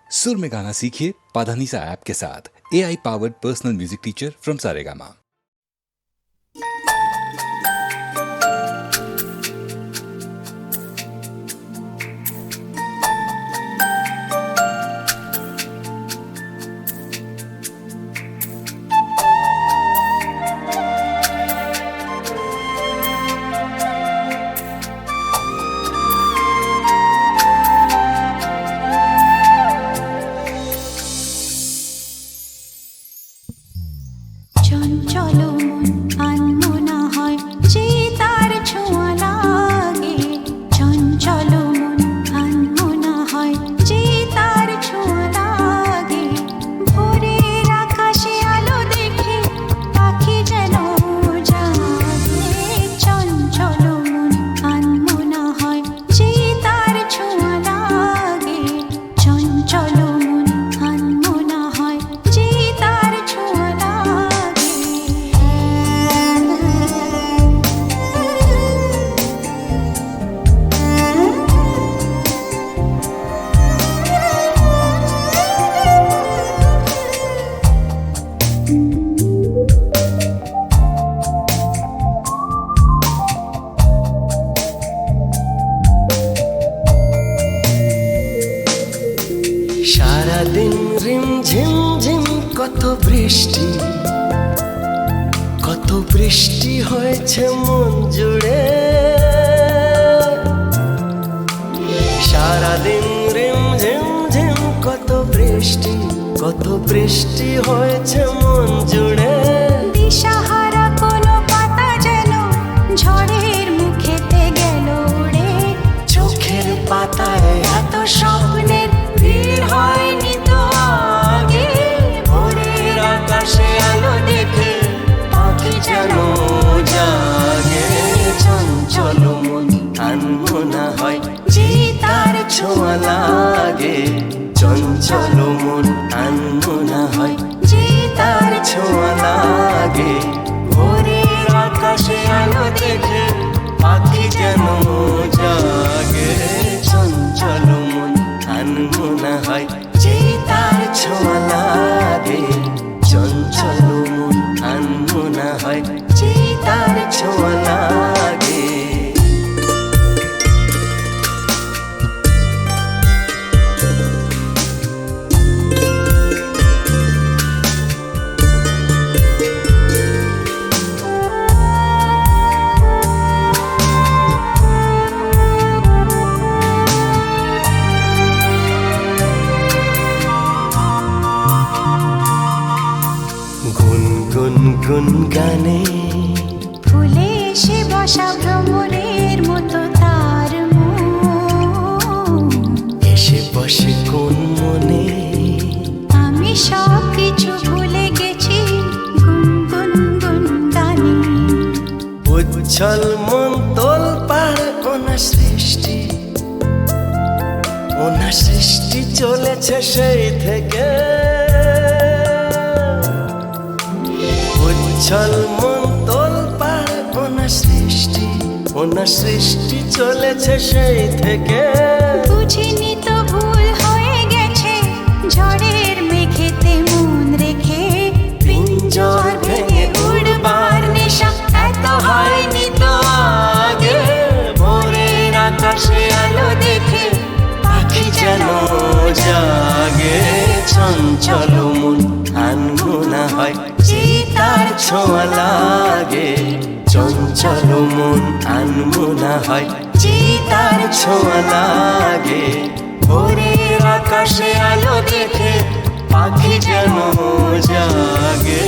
सुर में गाना सीखिए पाधानीसा ऐप के साथ। AI powered personal music teacher from Saregama. চঞ্চল মন আনমনা হয় যে তার ছোঁয়া লাগে, চঞ্চল মন আনমনা হয় যে তার ছোঁয়া লাগে। ভোরের আকাশে আলো দেখে পাখি যেন জাগে, চঞ্চল মন আনমনা হয় যে তার ছোঁয়া লাগে, চঞ্চল মন আনমনা হয় যে তার ছোঁয়া লাগে। সারাদিন রিম ঝিম ঝিম কত বৃষ্টি, কত বৃষ্টি হয়েছে মন জুড়ে। সারাদিন রিম ঝিম ঝিম কত বৃষ্টি, কত বৃষ্টি হয়েছে মন জুড়ে। দিশাহারা কোনো পাতা যেন ঝড়ের মুখেতে গেল উড়ে, চোখের পাতায় এত স্বপ্নের ভিড় হয়নি তো আগে। ভোরের আকাশে আলো দেখে পাখি যেন জাগে, চঞ্চল মন আনমনা হয় যে তার ছোঁয়া লাগে, চঞ্চল মন আনমনা হয় যে তার ছোঁয়া লাগে। ভোরের আকাশে আলো দেখে পাখি যেন জাগে, চঞ্চল মন আনমনা হয় যে তার ছোঁয়া লাগে, চঞ্চল মন আনমনা হয় যে তার ছোঁয়া লাগে। গুন গুন গুন গানে ফুলে এসে বসা ভ্রমরের মতো তার মন। এসে বসে কোন মনে, আমি সব কিছু ভুলে গেছি গুন গুন গুন গানে। উচ্ছল মন তোল পার ওনার সৃষ্টি, ওনার সৃষ্টি চলেছে সেই থেকে। উচ্ছল মন তোল পার ওনার সৃষ্টি, ওনার সৃষ্টি চলেছে সেই থেকে। বুঝিনি তো ভুল হয়ে গেছে ঝড়ের মেঘেতে মন রেখে, পিঞ্জর ভেঙে উড়বার নেশা এত হয়নি তো আগে। ভোরের আকাশে আলো দেখে পাখি যেন জাগে, চঞ্চল মন আনমনা হয় যে তার ছোঁয়া লাগে, চঞ্চল মন আনমনা হয় যে তার ছোঁয়া লাগে। ভোরের আকাশে আলো দেখে পাখি যেন জাগে,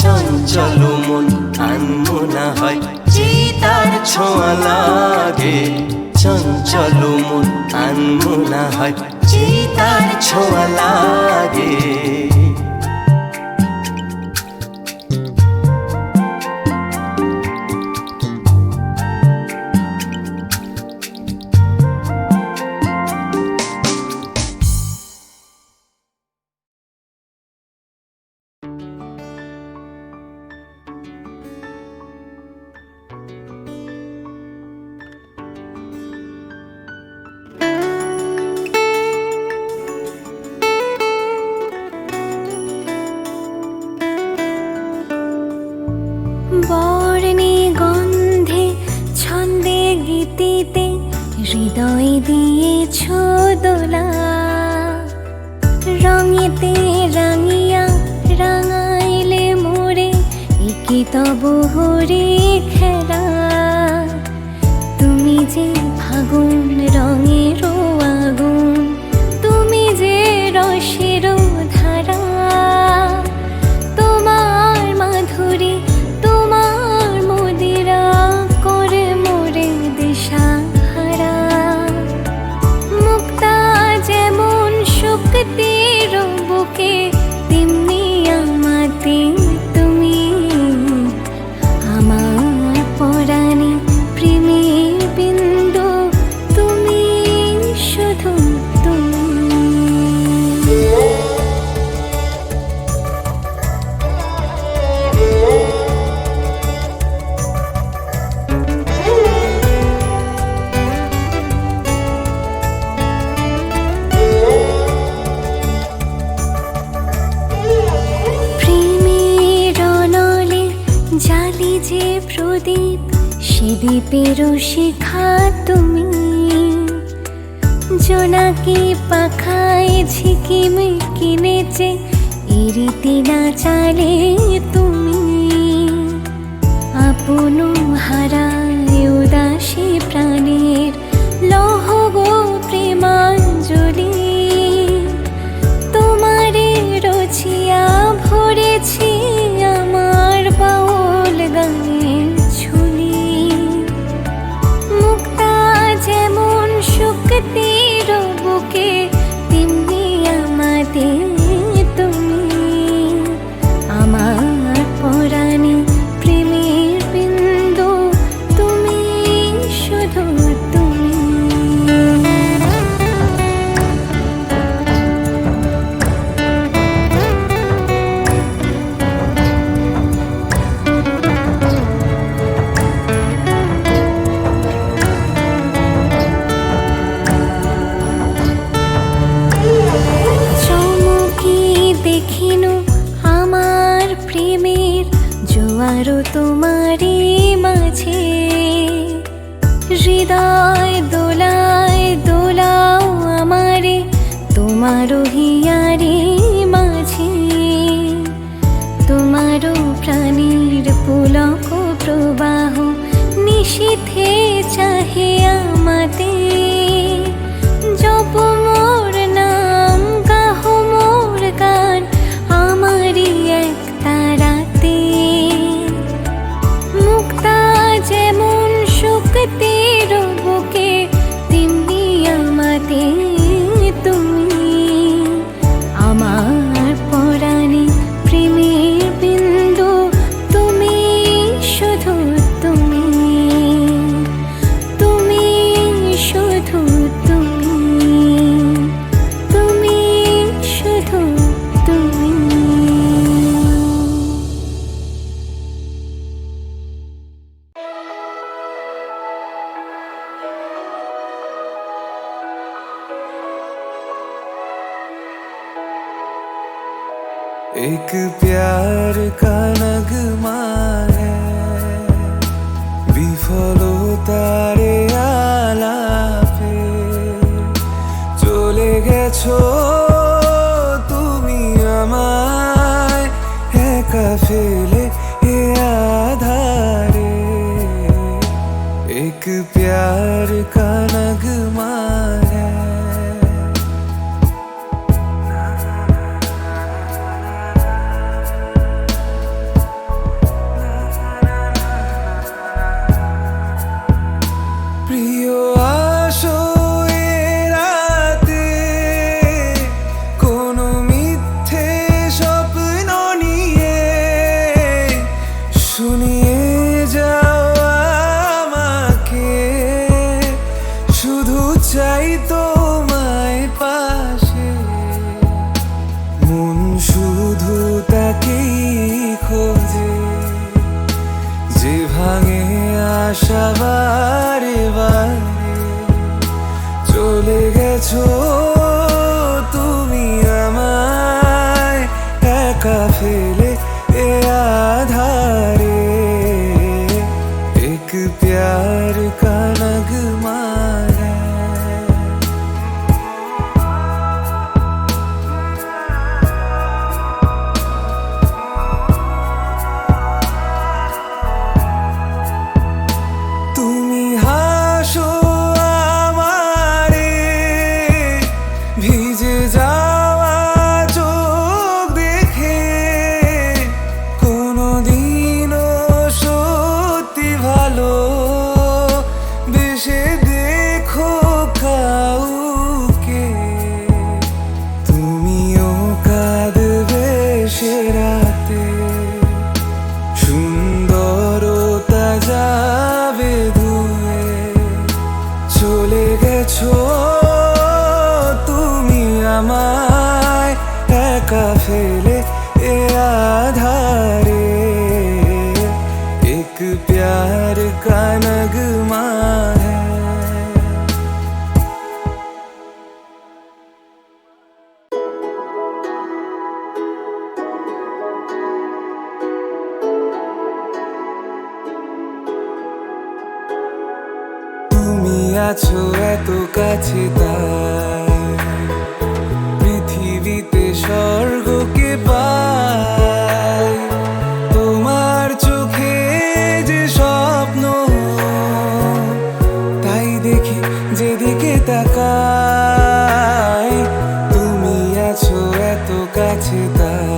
চঞ্চল মন আনমনা হয় যে তার ছোঁয়া লাগে, চঞ্চল মন আনমনা হয় যে তার ছোঁয়া লাগে। হৃদয় দিয়েছ দোলা, রঙেতে রাঙিয়া রাঙাইলে মোরে, একি তব হরে খেলা। তুমি যে ফাগুন রঙের আগুন, তুমি যে রসের ধারা, তোমার মাধুরী তোমার মদিরা করে মোরে দিশাহারা। মুক্তা যেমন শক্তির বুকে, তেমনি আমাতে তুমি, আমার পরাণে প্রেমের বিন্দু, তুমি শুধু তুমি। প্রেমের অনলে জালি যে প্রদীপ, সে দ্বীপেরও শিখা তুমি। জোনাকি পাখায় ঝিকিমিকি নেচে, এরিতি না চালে তুমি। আপন হারায় উদাসী প্রাণের লহ গো প্রেমাঞ্জলি, তোমারে রচিয়া ভরেছি আমার বাউল গানের ঝুলি। মুক্তা যেমন শক্তির বুকে, তেমনি আমাতে তুমি, আমার পরাণে প্রেমের বিন্দু, তুমি শুধু তুমি। চমকি দেখিনু আমার প্রেমের জোয়ারও তোমারই মাঝে। হৃদয় দোলায় দোলাও আমারে, তোমারও হিয়ারে মাঝে। তোমারও প্রাণীর পুলক প্রবাহ, নিশীথে চাহে আমাতে। জপ মোর নাম, গাহ মোর গান, আমারই এক তারাতে। মুক্তা যেমন শক্তির বুকে, তেমনি আমাতে তুমি, আমার পরাণে প্রেমের বিন্দু, তুমি শুধু তুমি, তুমি শুধু তুমি, তুমি শুধু তুমি। एक प्यार का नगमा है, বিফলতারে আলাপে চলে গেছো তুমি আমায় একা ফেলে এ আধারে। एक प्यार का नगमा है। প্রিয় আসো এ রাতে, কোনো মিথ্যে স্বপ্ন নিয়ে শুনিয়ে যাও আমাকে। শুধু চাই তোমায় পাশে, মন শুধু তাকেই খোঁজে, যে ভাঙে আশা বারে বারে। চলে গেছো তুমি আমায় একা ফেলে এ আধারে। एक प्यार का नगमा है। का फेले ए आधारे एक प्यार का नगमा है। তুমি আছো এত কাছে তাই পৃথিবীতে স্বর্গকে পাই। তোমার চোখে যে স্বপ্ন তাই দেখি যেদিকে তাকাই। তুমি আছো এত কাছে তাই।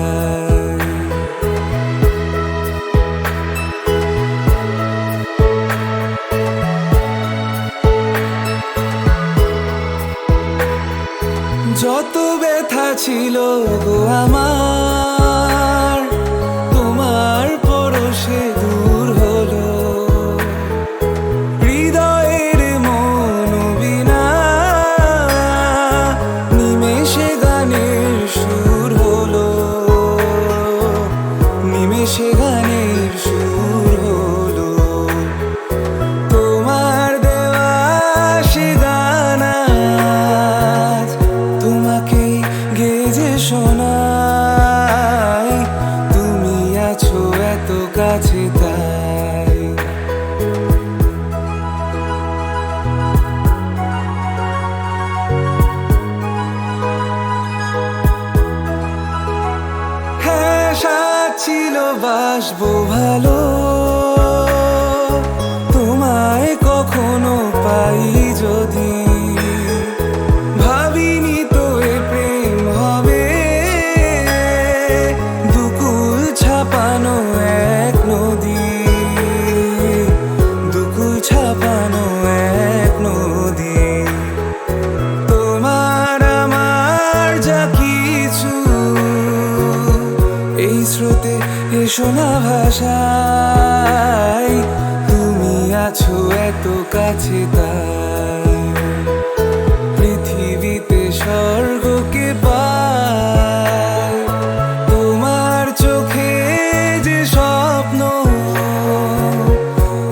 যত ব্যথা ছিল গো আমার তোমার পরশে দূর হলো। হৃদয়ের মন বিনা নিমেষে গানের সুর হলো। নিমেষে গানের সুর হলো। তোমার দেওয়া সে গান আজ তোমাকে গেজে শোনাই। তুমি আছো এত কাছে তাই। হ্যাঁ সাথ ছিল বাসবো ভালো তোমায় কখনো পাই যদি। ভাবিনি তো এ প্রেম হবে দুকুল ছাপানো এক নদী। দুকুল ছাপানো এক নদী। তোমার আমার যা কিছু এই স্রোতে এসো না ভাষায়। তুমি আছো এত কাছে তাই পৃথিবীতে স্বর্গকে পাই। তোমার চোখে যে স্বপ্ন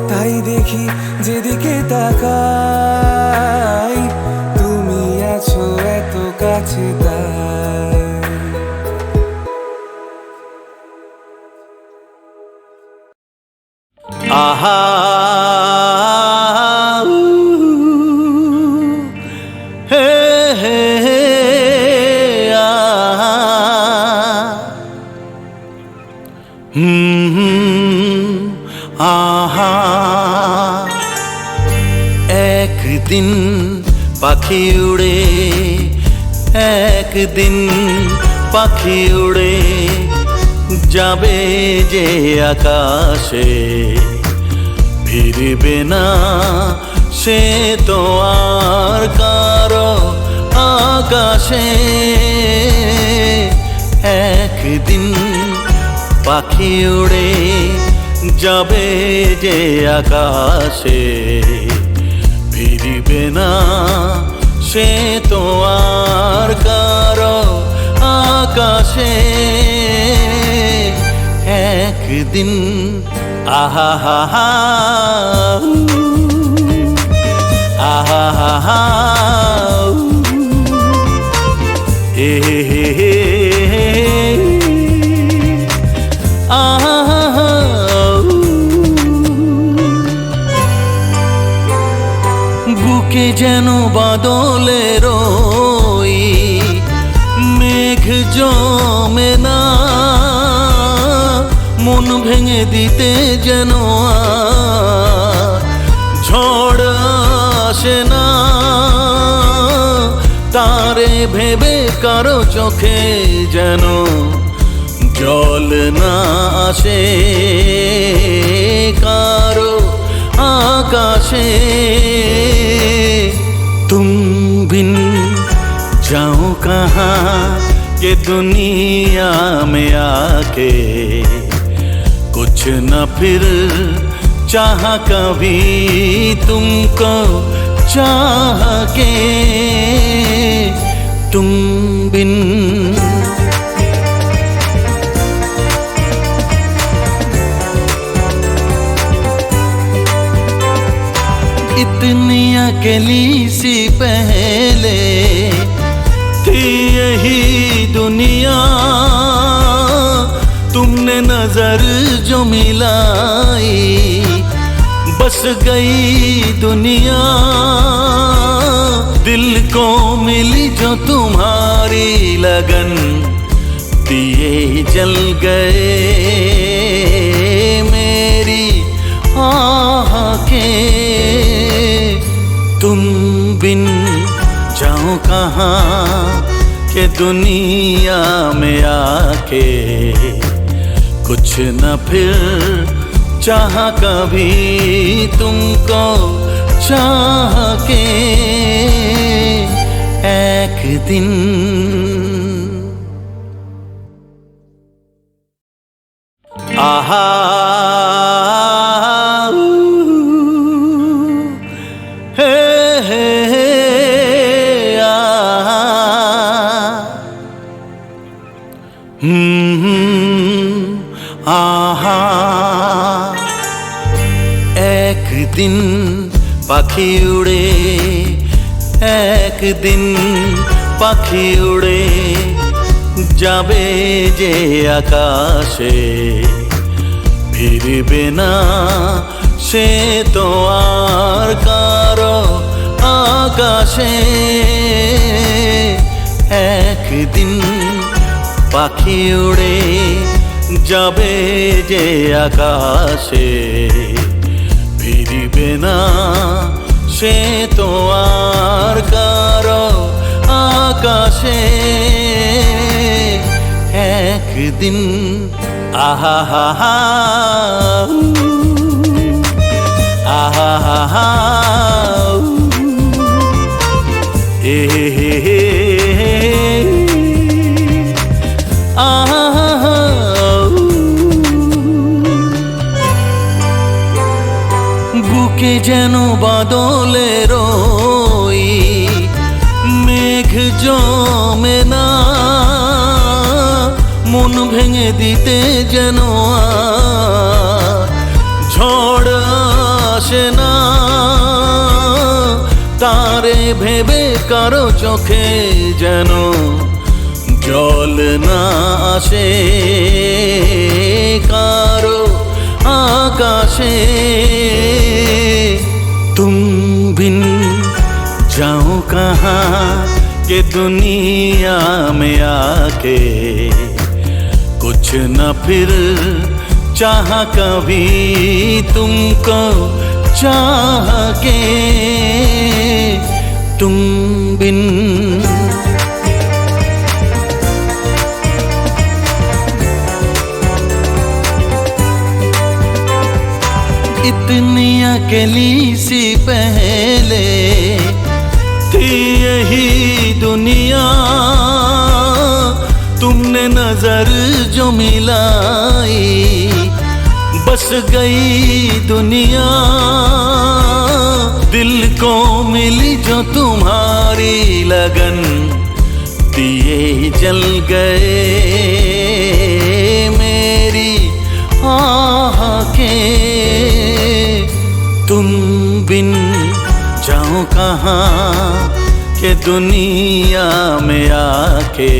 তাই দেখি যেদিকে তাকাই। তুমি আছো এত কাছে তাই। আহা হে হে হে আহা আহা। একদিন পাখি উড়ে একদিন পাখি উড়ে যাবে যে আকাশে ফিরবে না সে তো আর কারো আকাশে। একদিন পাখি উড়ে যাবে যে আকাশে ফিরবে না সে তো আর কারো আকাশে। একদিন আহা হা হা আহা হা হা এ হে হে আহা হা। বুকে যেন বাদলের ওই মেঘ জমে না মন ভেঙে দিতে যেন ঝড় আসে না। তারে ভেবে কারো চোখে যেন জল না আসে কারো आकाशे तुम बिन जाऊं कहाँ ये दुनिया में आके कुछ न फिर चाह कभी तुमको चाह के तुम बिन इतनी अकेली सी पहले थी यही दुनिया, तुमने नजर जो मिलाई बस गई दुनिया। दिल को मिली जो तुम्हारी लगन, दिए जल गए मेरी आह के। तुम बिन जाऊं कहाँ के दुनिया में आके, कुछ न फिर चाह कभी तुमको चाह के। एक दिन आहा हे हे हे आहा आहा। एक दिन পাখি উড়ে, একদিন পাখি উড়ে যাবে যে আকাশে, ফিরবে না সে তো আর কারো আকাশে। একদিন পাখি উড়ে যাবে যে আকাশে, ফিরবে না সে তো আর কারো আকাশে। একদিন আহা হা হা আহা হা হা এ হে হে আহা বুকে যেন বাদলের ওই মেঘ জমে না, মন ভেঙে দিতে যেন ঝড় আসে না। তারে ভেবে কারো চোখে যেন জল না আসে, কারো आकाशे। तुम बिन जाऊं कहाँ के दुनिया में आके, कुछ न फिर चाह कभी तुमको चाह के। तुम बिन इतनी अकेली सी पहले थी यही दुनिया, तुमने नजर जो मिलाई बस गई दुनिया। दिल को मिली जो तुम्हारी लगन, दिए जल गए मेरी आह के। तुम बिन जाऊं कहाँ के दुनिया में आके,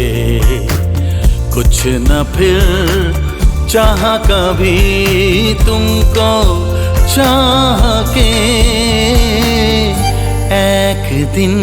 कुछ न फिर चाह कभी तुमको चाह के। एक दिन